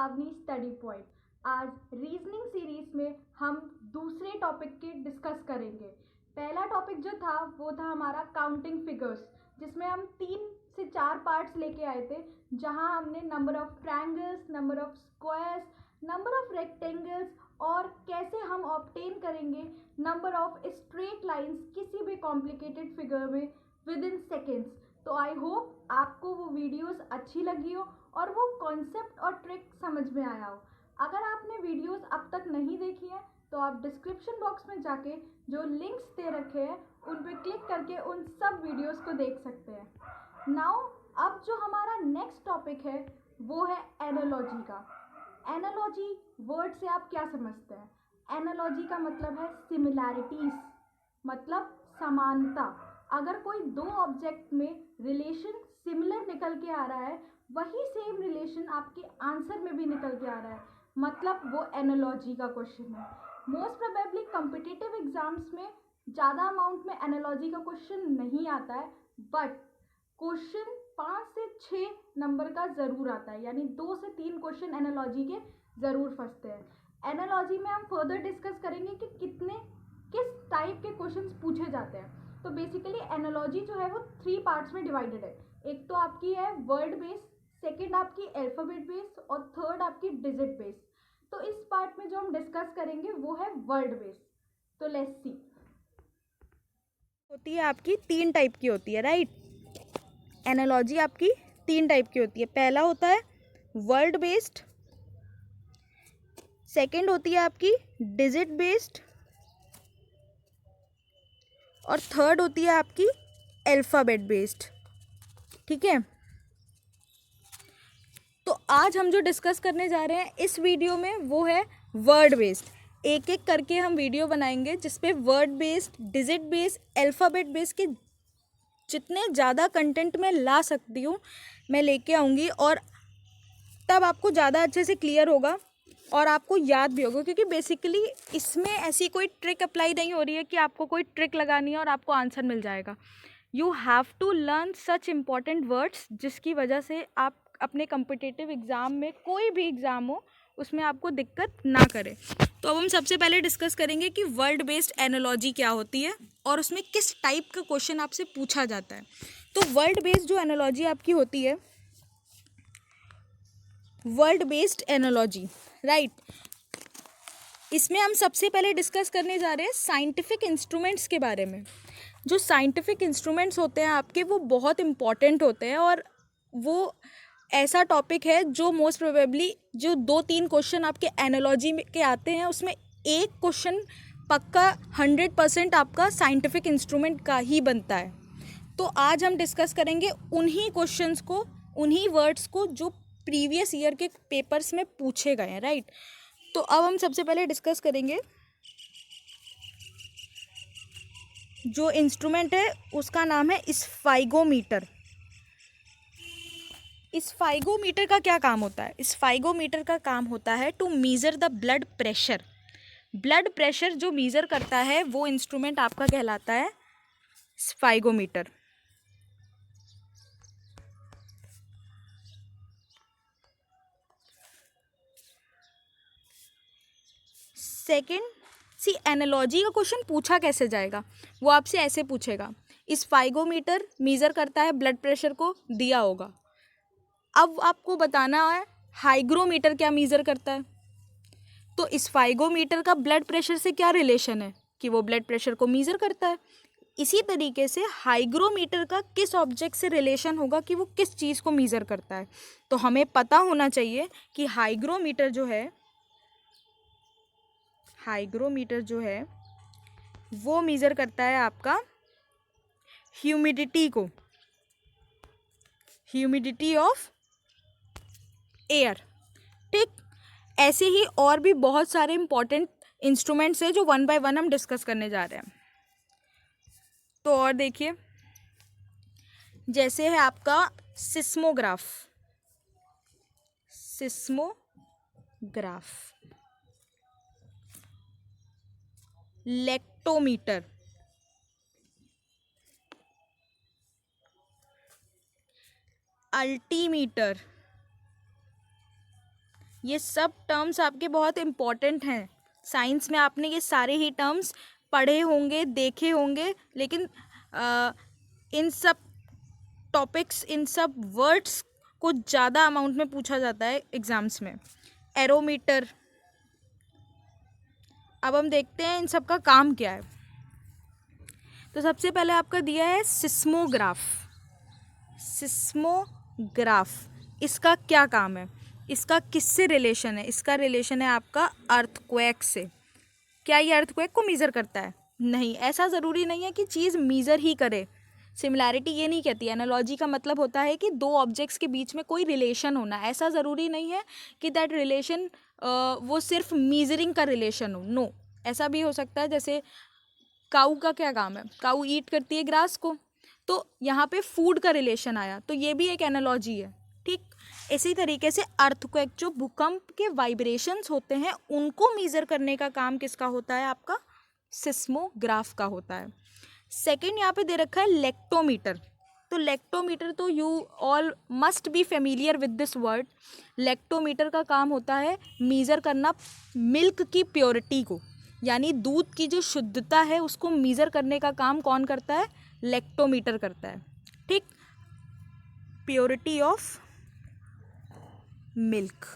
पावनी study point. आज reasoning series में हम दूसरे टॉपिक के डिस्कस करेंगे। पहला टॉपिक जो था वो था हमारा काउंटिंग फिगर्स, जिसमें हम 3 से 4 पार्ट्स लेके आए थे, जहां हमने number of triangles, number of squares, number of rectangles और कैसे हम ऑब्टेन करेंगे नंबर ऑफ स्ट्रेट लाइंस किसी भी कॉम्प्लिकेटेड फिगर में विद इन सेकेंड्स। तो आई होप आपको वो वीडियोस अच्छी लगी हो और वो कॉन्सेप्ट और ट्रिक समझ में आया हो। अगर आपने वीडियोस अब तक नहीं देखी हैं तो आप डिस्क्रिप्शन बॉक्स में जाके जो लिंक्स दे रखे हैं उन पर क्लिक करके उन सब वीडियोस को देख सकते हैं। नाउ अब जो हमारा नेक्स्ट टॉपिक है वो है एनालॉजी का। एनालॉजी वर्ड से आप क्या समझते हैं? एनालॉजी का मतलब है सिमिलैरिटीज, मतलब समानता। अगर कोई दो ऑब्जेक्ट में रिलेशन सिमिलर निकल के आ रहा है, वही सेम रिलेशन आपके आंसर में भी निकल के आ रहा है, मतलब वो एनालॉजी का क्वेश्चन है। मोस्ट प्रोबेबली कॉम्पिटिटिव एग्जाम्स में ज़्यादा अमाउंट में एनालॉजी का क्वेश्चन नहीं आता है, बट क्वेश्चन 5 से 6 नंबर का ज़रूर आता है, यानी 2 से 3 क्वेश्चन एनालॉजी के ज़रूर फंसते हैं। एनालॉजी में हम फर्दर डिस्कस करेंगे कि किस टाइप के क्वेश्चंस पूछे जाते हैं। तो बेसिकली एनालॉजी जो है वो 3 पार्ट्स में डिवाइडेड है। एक तो आपकी है वर्ड बेस, सेकेंड आपकी अल्फ़ाबेट बेस और थर्ड आपकी डिजिट बेस। तो इस पार्ट में जो हम डिस्कस करेंगे वो है वर्ड बेस। तो लेट्स सी। होती है आपकी 3 टाइप की होती है, राइट। एनालॉजी आपकी 3 टाइप की होती है। पहला होता है वर्ड बेस्ड, सेकंड होती है आपकी डिजिट बेस्ड और थर्ड होती है आपकी अल्फ़ाबेट बेस्ड। ठीक है, तो आज हम जो डिस्कस करने जा रहे हैं इस वीडियो में वो है वर्ड बेस्ड। एक एक करके हम वीडियो बनाएंगे जिसपे word based, digit based, alphabet based के जितने ज़्यादा कंटेंट मैं ला सकती हूँ मैं लेके आऊँगी, और तब आपको ज़्यादा अच्छे से क्लियर होगा और आपको याद भी होगा, क्योंकि बेसिकली इसमें ऐसी कोई ट्रिक अप्लाई नहीं हो रही है कि आपको कोई ट्रिक लगानी है और आपको आंसर मिल जाएगा। You have to learn such important words जिसकी वजह से आप अपने कम्पिटिटिव एग्ज़ाम में, कोई भी एग्ज़ाम हो, उसमें आपको दिक्कत ना करे। तो अब हम सबसे पहले डिस्कस करेंगे कि वर्ड बेस्ड एनालॉजी क्या होती है और उसमें किस टाइप का क्वेश्चन आपसे पूछा जाता है। तो वर्ड बेस्ड जो एनालॉजी आपकी होती है, वर्ड बेस्ड एनालॉजी, राइट, इसमें हम सबसे पहले डिस्कस करने जा रहे हैं साइंटिफिक इंस्ट्रूमेंट्स के बारे में। जो साइंटिफिक इंस्ट्रूमेंट्स होते हैं आपके, वो बहुत इम्पॉर्टेंट होते हैं और वो ऐसा टॉपिक है जो मोस्ट प्रोबेबली जो 2-3 क्वेश्चन आपके एनालॉजी के आते हैं उसमें एक क्वेश्चन पक्का 100% आपका साइंटिफिक इंस्ट्रूमेंट का ही बनता है। तो आज हम डिस्कस करेंगे उन्हीं क्वेश्चंस को, उन्हीं वर्ड्स को जो प्रीवियस ईयर के पेपर्स में पूछे गए हैं, राइट। तो अब हम सबसे पहले डिस्कस करेंगे जो इंस्ट्रूमेंट है उसका नाम है स्फाइगोमीटर। स्फाइगोमीटर का क्या काम होता है? स्फाइगोमीटर का काम होता है to measure the blood pressure. Blood pressure जो मीज़र करता है वो इंस्ट्रूमेंट आपका कहलाता है स्फाइगोमीटर। सेकेंड, सी एनालॉजी का क्वेश्चन पूछा कैसे जाएगा, वो आपसे ऐसे पूछेगा, स्फाइगोमीटर मीज़र करता है ब्लड प्रेशर को, दिया होगा। अब आपको बताना है हाइग्रोमीटर क्या मीज़र करता है। तो स्फाइगोमीटर का ब्लड प्रेशर से क्या रिलेशन है कि वो ब्लड प्रेशर को मीज़र करता है। इसी तरीके से हाइग्रोमीटर का किस ऑब्जेक्ट से रिलेशन होगा कि वो किस चीज़ को मीज़र करता है। तो हमें पता होना चाहिए कि हाइग्रोमीटर जो है वो मीज़र करता है आपका ह्यूमिडिटी को, ह्यूमिडिटी ऑफ एयर। ठीक, ऐसे ही और भी बहुत सारे इंपॉर्टेंट इंस्ट्रूमेंट्स हैं जो 1 बाय 1 हम डिस्कस करने जा रहे हैं। तो और देखिए, जैसे है आपका सिस्मोग्राफ, लेक्टोमीटर, अल्टीमीटर, ये सब टर्म्स आपके बहुत इम्पॉर्टेंट हैं। साइंस में आपने ये सारे ही टर्म्स पढ़े होंगे, देखे होंगे, लेकिन इन सब टॉपिक्स, इन सब वर्ड्स को ज़्यादा अमाउंट में पूछा जाता है एग्जाम्स में। एरोमीटर, अब हम देखते हैं इन सब का काम क्या है। तो सबसे पहले आपका दिया है सिस्मोग्राफ। सिस्मोग्राफ, इसका क्या काम है, इसका किससे रिलेशन है? इसका रिलेशन है आपका अर्थक्वेक से। क्या ये अर्थक्वेक को मीज़र करता है? नहीं, ऐसा ज़रूरी नहीं है कि चीज़ मीज़र ही करे। सिमिलैरिटी ये नहीं कहती। एनालॉजी का मतलब होता है कि दो ऑब्जेक्ट्स के बीच में कोई रिलेशन होना। ऐसा ज़रूरी नहीं है कि दैट रिलेशन वो सिर्फ मीज़रिंग का रिलेशन हो। नो, ऐसा भी हो सकता है। जैसे काऊ का क्या काम है? काऊ ईट करती है ग्रास को, तो यहाँ पे फूड का रिलेशन आया, तो ये भी एक एनालॉजी है। ठीक इसी तरीके से अर्थक्वेक, जो भूकंप के वाइब्रेशंस होते हैं, उनको मीज़र करने का काम किसका होता है? आपका सिस्मोग्राफ का होता है। सेकंड यहाँ पे दे रखा है लेक्टोमीटर। तो लेक्टोमीटर, तो you all must be familiar with this word. Lactometer का काम होता है मीज़र करना मिल्क की प्योरिटी को, यानी दूध की जो शुद्धता है उसको मीज़र करने का काम कौन करता है? लेक्टोमीटर करता है। ठीक, प्योरिटी ऑफ मिल्क।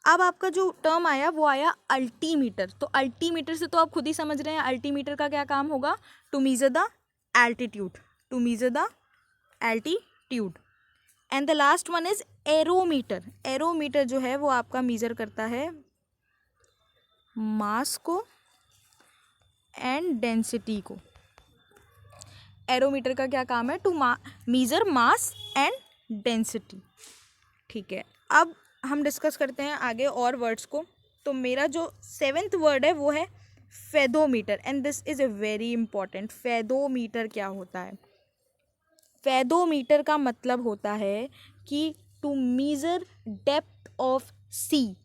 अब आपका जो टर्म आया वो आया अल्टीमीटर। तो अल्टीमीटर से तो आप खुद ही समझ रहे हैं अल्टीमीटर का क्या काम होगा? To measure the altitude, to measure the altitude. And the last one is aerometer. Aerometer जो है वो आपका मीज़र करता है मास को एंड डेंसिटी को। एरोमीटर का क्या काम है? To measure mass and density. ठीक है, अब हम डिस्कस करते हैं आगे और वर्ड्स को। तो मेरा जो 7th वर्ड है वो है fathometer, and this is a very important. Fathometer क्या होता है? फेदोमीटर का मतलब होता है कि to measure depth of sea,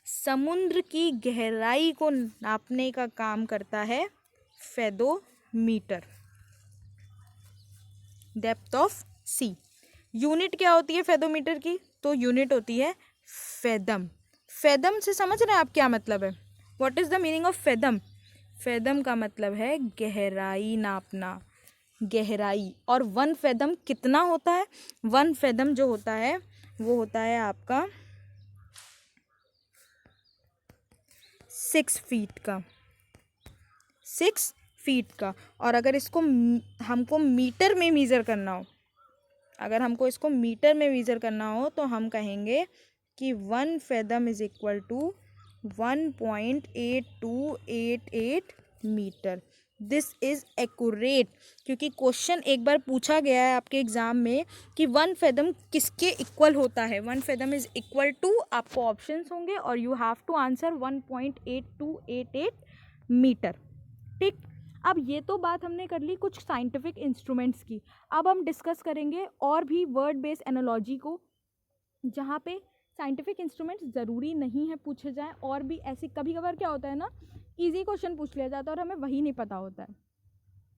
समुद्र की गहराई को नापने का काम करता है fathometer. Depth of sea. Unit क्या होती है फेदोमीटर की? तो यूनिट होती है फेदम। फेदम से समझ रहे हैं आप क्या मतलब है? What is the meaning of fathom? Fathom का मतलब है गहराई नापना, गहराई। और 1 फेदम कितना होता है? 1 फेदम जो होता है वो होता है आपका 6 फीट का, 6 फीट का। और अगर इसको हमको मीटर में मीज़र करना हो, अगर हमको इसको मीटर में मीज़र करना हो तो हम कहेंगे कि 1 fathom is equal to 1.8288 metre. This is accurate, क्योंकि क्वेश्चन एक बार पूछा गया है आपके एग्ज़ाम में कि 1 फेदम किसके इक्वल होता है। 1 फेदम इज़ इक्वल टू, आपको ऑप्शंस होंगे और you have to answer 1.8288 meter. ठीक, अब ये तो बात हमने कर ली कुछ साइंटिफिक इंस्ट्रूमेंट्स की। अब हम डिस्कस करेंगे और भी वर्ड बेस्ड एनालॉजी को, जहाँ पे साइंटिफिक इंस्ट्रूमेंट्स ज़रूरी नहीं है पूछे जाएं, और भी ऐसे कभी कभार क्या होता है ना, इजी क्वेश्चन पूछ लिया जाता है और हमें वही नहीं पता होता है।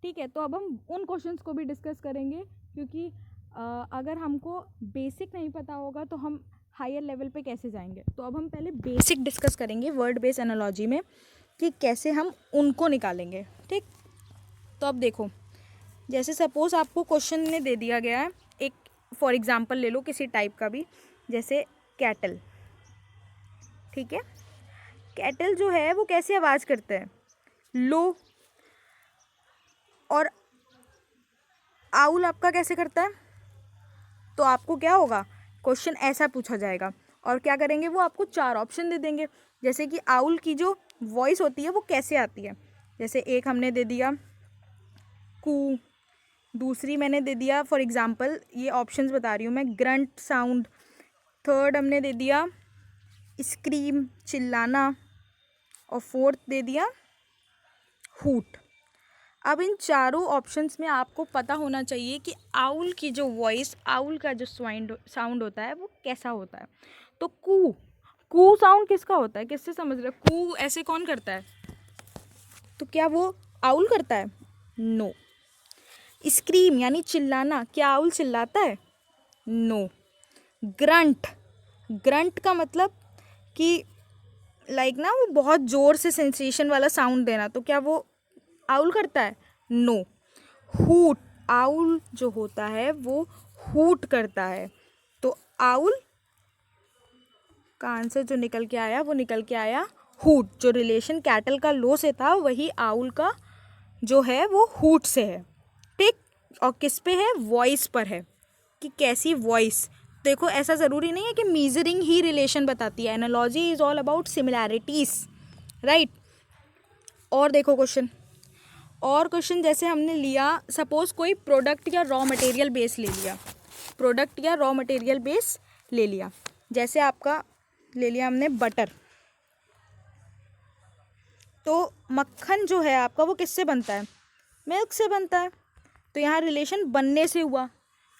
ठीक है, तो अब हम उन क्वेश्चंस को भी डिस्कस करेंगे, क्योंकि अगर हमको बेसिक नहीं पता होगा तो हम हायर लेवल पे कैसे जाएंगे। तो अब हम पहले बेसिक डिस्कस करेंगे वर्ड बेस्ड एनालॉजी में कि कैसे हम उनको निकालेंगे। ठीक, तो अब देखो, जैसे सपोज आपको क्वेश्चन में दे दिया गया है, एक फॉर एग्जांपल ले लो किसी टाइप का भी, जैसे कैटल। ठीक है, कैटल जो है वो कैसे आवाज़ करते हैं? लो। और आउल आपका कैसे करता है? तो आपको क्या होगा, क्वेश्चन ऐसा पूछा जाएगा और क्या करेंगे, वो आपको 4 ऑप्शन दे देंगे। जैसे कि आउल की जो वॉइस होती है वो कैसे आती है, जैसे एक हमने दे दिया कू, दूसरी मैंने दे दिया फॉर एग्जांपल, ये ऑप्शंस बता रही हूँ मैं, ग्रंट साउंड। थर्ड हमने दे दिया स्क्रीम, चिल्लाना। और फोर्थ दे दिया हूट। अब इन चारों ऑप्शंस में आपको पता होना चाहिए कि आउल की जो वॉइस, आउल का जो साउंड होता है वो कैसा होता है। तो कू, कू साउंड किसका होता है? किससे समझ रहे? कू ऐसे कौन करता है? तो क्या वो आउल करता है? नो। स्क्रीम यानी चिल्लाना, क्या आउल चिल्लाता है? नो। ग्रंट, ग्रंट का मतलब कि लाइक ना वो बहुत ज़ोर से सेंसेशन वाला साउंड देना, तो क्या वो आउल करता है? नो। हूट, आउल जो होता है वो हूट करता है। तो आउल का आंसर जो निकल के आया वो निकल के आया हूट। जो रिलेशन कैटल का लो से था वही आउल का जो है वो हूट से है। ठीक। और किस पे है? वॉइस पर है कि कैसी वॉइस। देखो ऐसा ज़रूरी नहीं है कि मीजरिंग ही रिलेशन बताती है। Analogy is all about similarities, right. और देखो क्वेश्चन जैसे हमने लिया, सपोज कोई प्रोडक्ट या रॉ मटेरियल बेस ले लिया, प्रोडक्ट या रॉ मटेरियल बेस ले लिया, जैसे आपका ले लिया हमने बटर। तो मक्खन जो है आपका वो किससे बनता है? मिल्क से बनता है। तो यहाँ रिलेशन बनने से हुआ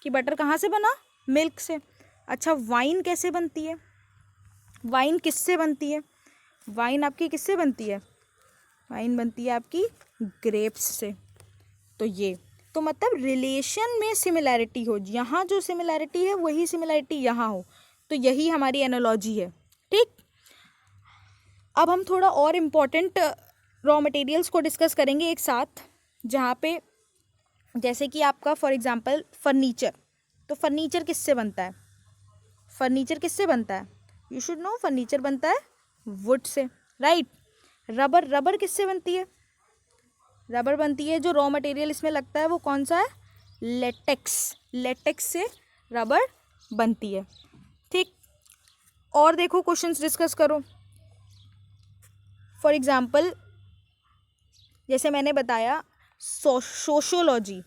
कि बटर कहाँ से बना? मिल्क से। अच्छा, वाइन कैसे बनती है? वाइन किससे बनती है? वाइन आपकी किससे बनती है? वाइन बनती है आपकी ग्रेप्स से। तो ये तो मतलब रिलेशन में सिमिलैरिटी हो, यहाँ जो सिमिलैरिटी है वही सिमिलैरिटी यहाँ हो, तो यही हमारी एनालॉजी है। ठीक। अब हम थोड़ा और इम्पॉर्टेंट रॉ मटेरियल्स को डिस्कस करेंगे एक साथ, जहाँ पे जैसे कि आपका फॉर एग्जांपल फर्नीचर। तो फर्नीचर किससे बनता है? फर्नीचर किससे बनता है? यू शुड नो, फर्नीचर बनता है वुड से, राइट। रबर किससे बनती है? रबर बनती है, जो रॉ मटेरियल इसमें लगता है वो कौन सा है? लेटेक्स से रबर बनती है। ठीक। और देखो क्वेश्चंस डिस्कस करो। फॉर एग्जांपल जैसे मैंने बताया सोशोलॉजी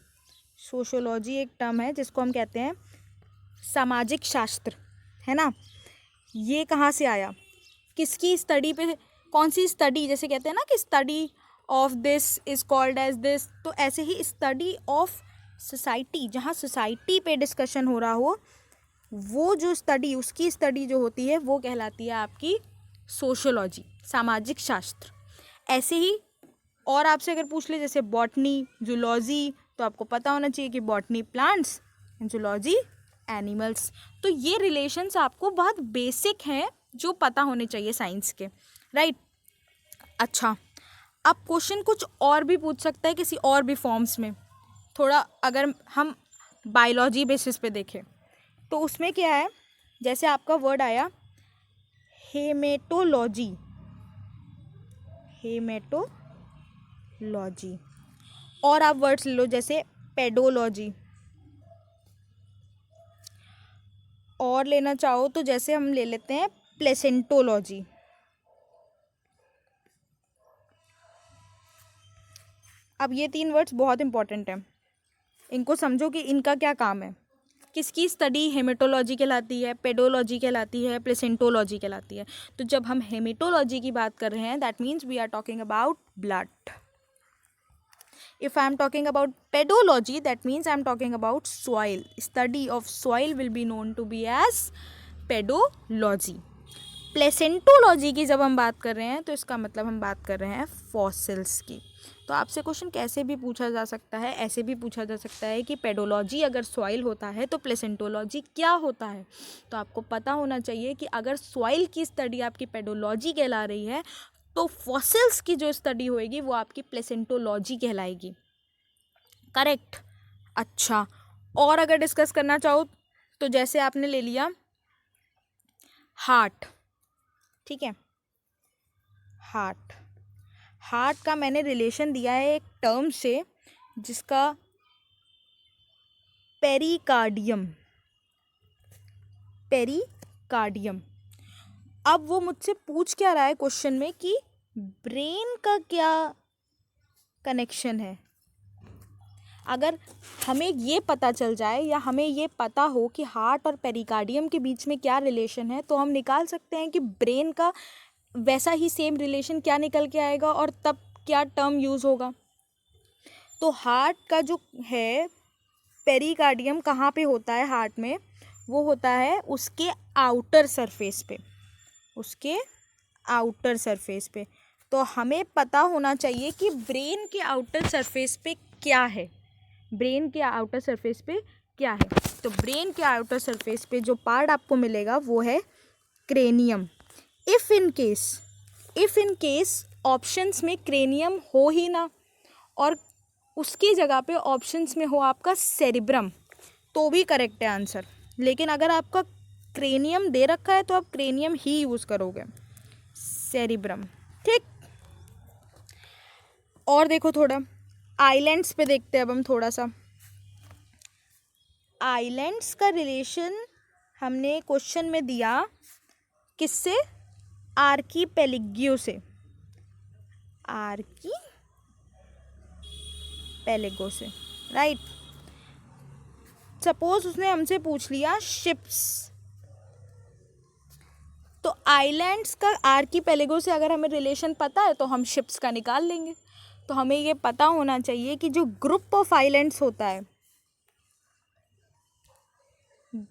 एक टर्म है जिसको हम कहते हैं सामाजिक शास्त्र, है ना। ये कहाँ से आया? किसकी स्टडी पे? कौन सी स्टडी? जैसे कहते हैं ना कि study of this is called as this, तो ऐसे ही स्टडी ऑफ सोसाइटी, जहाँ सोसाइटी पे डिस्कशन हो रहा हो, वो जो स्टडी, उसकी स्टडी जो होती है वो कहलाती है आपकी सोशोलॉजी, सामाजिक शास्त्र। ऐसे ही और आपसे अगर पूछ ले जैसे बॉटनी, जूलॉजी, तो आपको पता होना चाहिए कि बॉटनी प्लांट्स, जूलॉजी एनिमल्स। तो ये रिलेशंस आपको बहुत बेसिक हैं जो पता होने चाहिए साइंस के, राइट। अच्छा, अब क्वेश्चन कुछ और भी पूछ सकता है किसी और भी फॉर्म्स में। थोड़ा अगर हम बायोलॉजी बेसिस पे देखें तो उसमें क्या है, जैसे आपका वर्ड आया हेमेटोलॉजी, और आप वर्ड्स ले लो जैसे पेडोलॉजी, और लेना चाहो तो जैसे हम ले लेते हैं प्लेसेंटोलॉजी। अब ये 3 वर्ड्स बहुत इंपॉर्टेंट हैं, इनको समझो कि इनका क्या काम है। किसकी स्टडी हेमेटोलॉजी कहलाती है, पेडोलॉजी कहलाती है, प्लेसेंटोलॉजी कहलाती है। तो जब हम हेमेटोलॉजी की बात कर रहे हैं that means we are talking about blood. If I am talking about pedology, that means I am talking about soil. Study of soil will be known to be as pedology. प्लेसेंटोलॉजी की जब हम बात कर रहे हैं तो इसका मतलब हम बात कर रहे हैं फॉसिल्स की। तो आपसे क्वेश्चन कैसे भी पूछा जा सकता है, ऐसे भी पूछा जा सकता है कि पेडोलॉजी अगर सॉइल होता है तो प्लेसेंटोलॉजी क्या होता है। तो आपको पता होना चाहिए कि अगर सॉइल की स्टडी आपकी पेडोलॉजी कहला रही है तो फॉसिल्स की जो स्टडी होएगी वो आपकी प्लेसेंटोलॉजी कहलाएगी, करेक्ट। अच्छा, और अगर डिस्कस करना चाहो तो जैसे आपने ले लिया हार्ट, ठीक है। हार्ट का मैंने रिलेशन दिया है एक टर्म से जिसका पेरिकार्डियम। अब वो मुझसे पूछ क्या रहा है क्वेश्चन में कि ब्रेन का क्या कनेक्शन है। अगर हमें ये पता चल जाए या हमें ये पता हो कि हार्ट और पेरिकार्डियम के बीच में क्या रिलेशन है तो हम निकाल सकते हैं कि ब्रेन का वैसा ही सेम रिलेशन क्या निकल के आएगा और तब क्या टर्म यूज़ होगा। तो हार्ट का जो है पेरिकार्डियम कहाँ पे होता है हार्ट में? वो होता है उसके आउटर सरफेस पे। तो हमें पता होना चाहिए कि ब्रेन के आउटर सरफेस पे क्या है। तो ब्रेन के आउटर सरफेस पे जो पार्ट आपको मिलेगा वो है cranium. If in case options में क्रेनियम हो ही ना और उसकी जगह पे ऑप्शंस में हो आपका सेरिब्रम, तो भी करेक्ट है आंसर। लेकिन अगर आपका क्रेनियम दे रखा है तो आप क्रेनियम ही यूज़ करोगे, सेरिब्रम। ठीक, और देखो थोड़ा आइलैंड्स पे देखते हैं अब हम थोड़ा सा। आइलैंड्स का रिलेशन हमने क्वेश्चन में दिया किससे? आर्कीपेलिग्यू से, आर्कीपेलिगो से, राइट। सपोज उसने हमसे पूछ लिया शिप्स, तो आइलैंड्स का आर्कीपेलिगो से अगर हमें रिलेशन पता है तो हम शिप्स का निकाल लेंगे। तो हमें ये पता होना चाहिए कि जो ग्रुप ऑफ आइलैंड्स होता है,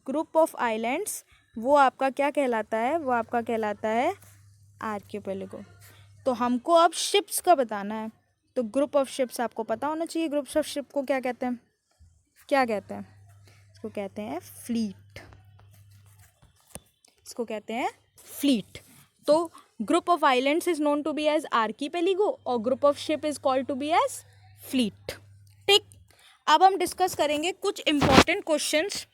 ग्रुप ऑफ आइलैंड्स, वो आपका क्या कहलाता है? वो आपका कहलाता है आर्कीपेलिगो। तो हमको अब शिप्स का बताना है, तो ग्रुप ऑफ शिप्स आपको पता होना चाहिए। ग्रुप ऑफ शिप को क्या कहते हैं? क्या कहते हैं? इसको कहते हैं फ्लीट, इसको कहते हैं फ्लीट। तो group of islands is known to be as archipelago और group of ship is called to be as fleet. ठीक, अब हम डिस्कस करेंगे कुछ important questions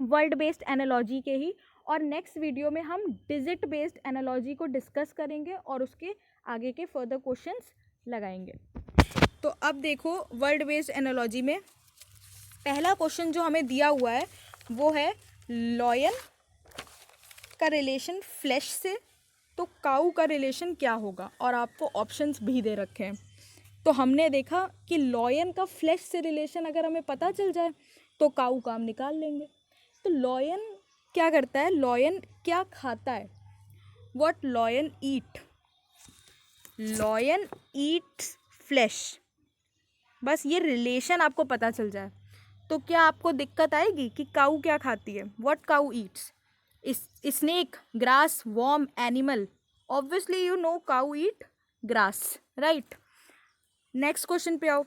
word based analogy के ही, और नेक्स्ट वीडियो में हम डिजिट बेस्ड एनालॉजी को डिस्कस करेंगे और उसके आगे के फर्दर क्वेश्चंस लगाएंगे। तो अब देखो वर्ड बेस्ड एनालॉजी में पहला क्वेश्चन जो हमें दिया हुआ है वो है लॉयन का रिलेशन फ्लैश से, तो काऊ का रिलेशन क्या होगा, और आपको ऑप्शंस भी दे रखे हैं। तो हमने देखा कि लॉयन का फ्लैश से रिलेशन अगर हमें पता चल जाए तो काऊ का हम निकाल लेंगे। तो लॉयन क्या करता है? लॉयन क्या खाता है? What lion eat? Lion Yeats flash. बस ये रिलेशन आपको पता चल जाए तो क्या आपको दिक्कत आएगी कि काऊ क्या खाती है? What cow Yeats? Snake, grass, worm, animal. Obviously you know cow eat grass, right. Next question पे आओ।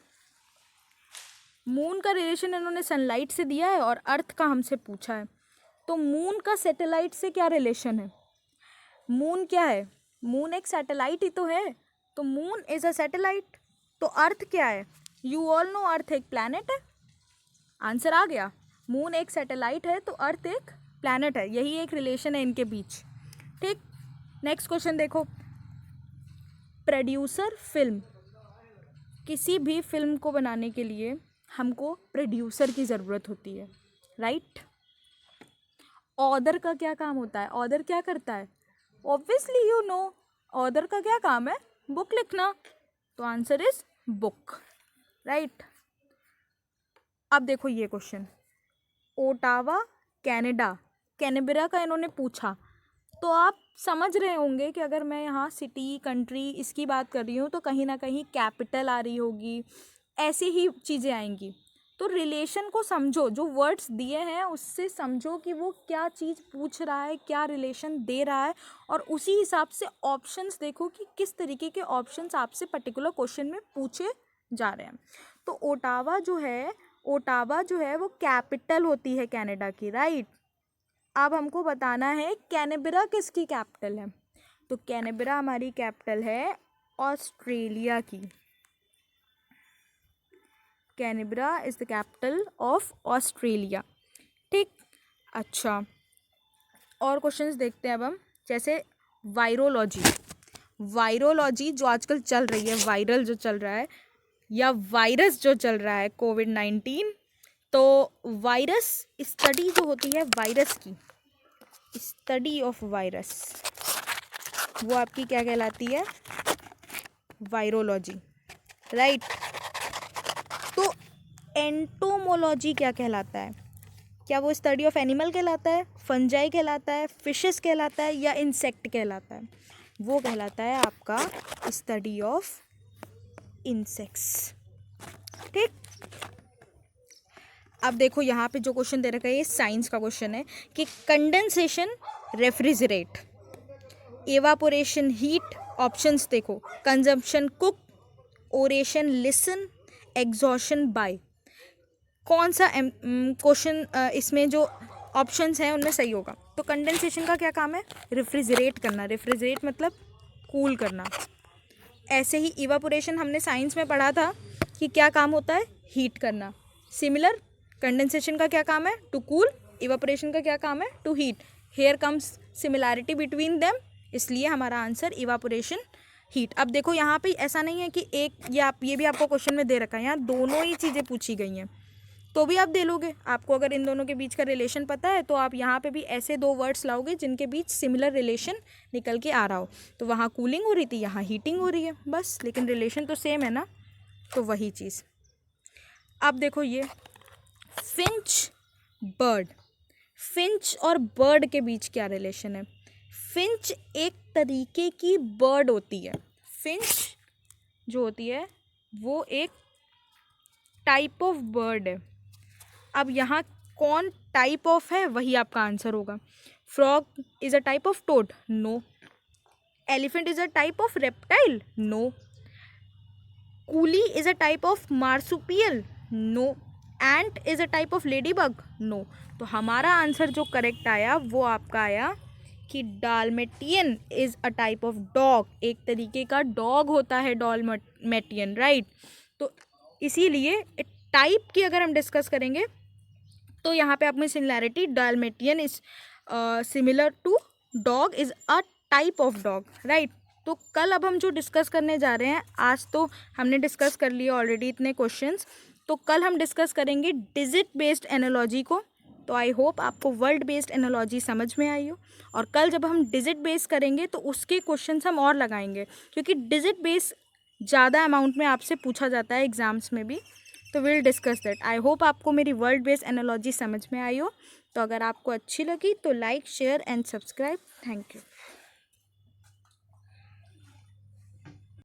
मून का रिलेशन इन्होंने सनलाइट से दिया है और अर्थ का हमसे पूछा है। तो मून का सैटेलाइट से क्या रिलेशन है? मून क्या है? मून एक सैटेलाइट ही तो है, तो मून इज अ सैटेलाइट। तो अर्थ क्या है? यू ऑल नो अर्थ एक प्लैनेट है। आंसर आ गया, मून एक सैटेलाइट है तो अर्थ एक प्लैनेट है, यही एक रिलेशन है इनके बीच। ठीक, नेक्स्ट क्वेश्चन देखो। प्रोड्यूसर फिल्म, किसी भी फिल्म को बनाने के लिए हमको प्रोड्यूसर की ज़रूरत होती है, राइट। ऑथर का क्या काम होता है? ऑथर क्या करता है? ऑब्वियसली यू नो, ऑथर का क्या काम है? बुक लिखना। तो आंसर इज बुक, राइट। अब देखो ये क्वेश्चन, ओटावा कैनेडा, कैनबेरा का इन्होंने पूछा। तो आप समझ रहे होंगे कि अगर मैं यहाँ सिटी, कंट्री इसकी बात कर रही हूँ तो कहीं ना कहीं कैपिटल आ रही होगी, ऐसी ही चीज़ें आएंगी। तो रिलेशन को समझो, जो वर्ड्स दिए हैं उससे समझो कि वो क्या चीज़ पूछ रहा है, क्या रिलेशन दे रहा है, और उसी हिसाब से ऑप्शंस देखो कि किस तरीके के ऑप्शंस आपसे पर्टिकुलर क्वेश्चन में पूछे जा रहे हैं। तो ओटावा जो है वो कैपिटल होती है कनाडा की, राइट। अब हमको बताना है कैनबेरा किसकी कैपिटल है। तो कैनबेरा हमारी कैपिटल है ऑस्ट्रेलिया की। Canberra is the capital of Australia. ठीक, अच्छा, और क्वेश्चंस देखते हैं अब हम। जैसे वायरोलॉजी जो आजकल चल रही है, वायरल जो चल रहा है या वायरस जो चल रहा है कोविड-19, तो वायरस स्टडी जो होती है, वायरस की स्टडी ऑफ वायरस, वो आपकी क्या कहलाती है? Virology, right. तो एंटोमोलॉजी क्या कहलाता है? क्या वो स्टडी ऑफ एनिमल कहलाता है, फंजाई कहलाता है, फिशेस कहलाता है, या इंसेक्ट कहलाता है? वो कहलाता है आपका स्टडी ऑफ इंसेक्ट्स। ठीक, अब देखो यहाँ पे जो क्वेश्चन दे रखा है ये साइंस का क्वेश्चन है कि condensation refrigerate, evaporation heat, options देखो, consumption cook, oration listen, exhaustion buy. कौन सा क्वेश्चन इसमें जो ऑप्शंस हैं उनमें सही होगा? तो कंडेंसेशन का क्या काम है? रेफ्रिजरेट करना। रेफ्रिजरेट मतलब कूल करना। ऐसे ही इवापोरेशन हमने साइंस में पढ़ा था कि क्या काम होता है? हीट करना। सिमिलर कंडेंसेशन का क्या काम है? To cool. इवापोरेशन का क्या काम है? To heat. Here comes similarity between them, इसलिए हमारा आंसर इवापोरेशन, हीट। अब देखो यहाँ पे ऐसा नहीं है कि एक, ये भी आपको क्वेश्चन में दे रखा है, यहाँ दोनों ही चीज़ें पूछी गई हैं तो भी आप दे लोगे। आपको अगर इन दोनों के बीच का रिलेशन पता है तो आप यहाँ पे भी ऐसे दो वर्ड्स लाओगे जिनके बीच सिमिलर रिलेशन निकल के आ रहा हो। तो वहाँ कूलिंग हो रही थी, यहाँ हीटिंग हो रही है, बस, लेकिन रिलेशन तो सेम है ना। तो वही चीज़। अब देखो ये फिंच बर्ड, फिंच और बर्ड के बीच क्या रिलेशन है? फिंच एक तरीके की बर्ड होती है। फिंच जो होती है वो एक टाइप ऑफ बर्ड है। अब यहाँ कौन टाइप ऑफ है वही आपका आंसर होगा। Frog is a type of toad? No. Elephant is a type of reptile? No. Koala is a type of marsupial? No. Ant is a type of ladybug? No. तो हमारा answer जो correct आया वो आपका आया कि Dalmatian is a type of dog. एक तरीके का डॉग होता है डालमेटियन, राइट। तो इसीलिए टाइप की अगर हम डिस्कस करेंगे तो यहाँ पे अपनी similarity, dalmatian is similar to dog, is a type of dog, right. तो कल अब हम जो डिस्कस करने जा रहे हैं, आज तो हमने डिस्कस कर लिया ऑलरेडी इतने क्वेश्चंस, तो कल हम डिस्कस करेंगे डिजिट बेस्ड एनालॉजी को। तो आई होप आपको वर्ड बेस्ड एनालॉजी समझ में आई हो। और कल जब हम डिजिट बेस करेंगे तो उसके क्वेश्चंस हम और लगाएंगे, क्योंकि डिजिट बेस ज़्यादा अमाउंट में आपसे पूछा जाता है एग्जाम्स में भी। तो will discuss that. I hope आपको मेरी वर्ड बेस्ड एनालॉजी समझ में आई हो। तो अगर आपको अच्छी लगी तो like, share and subscribe. Thank you.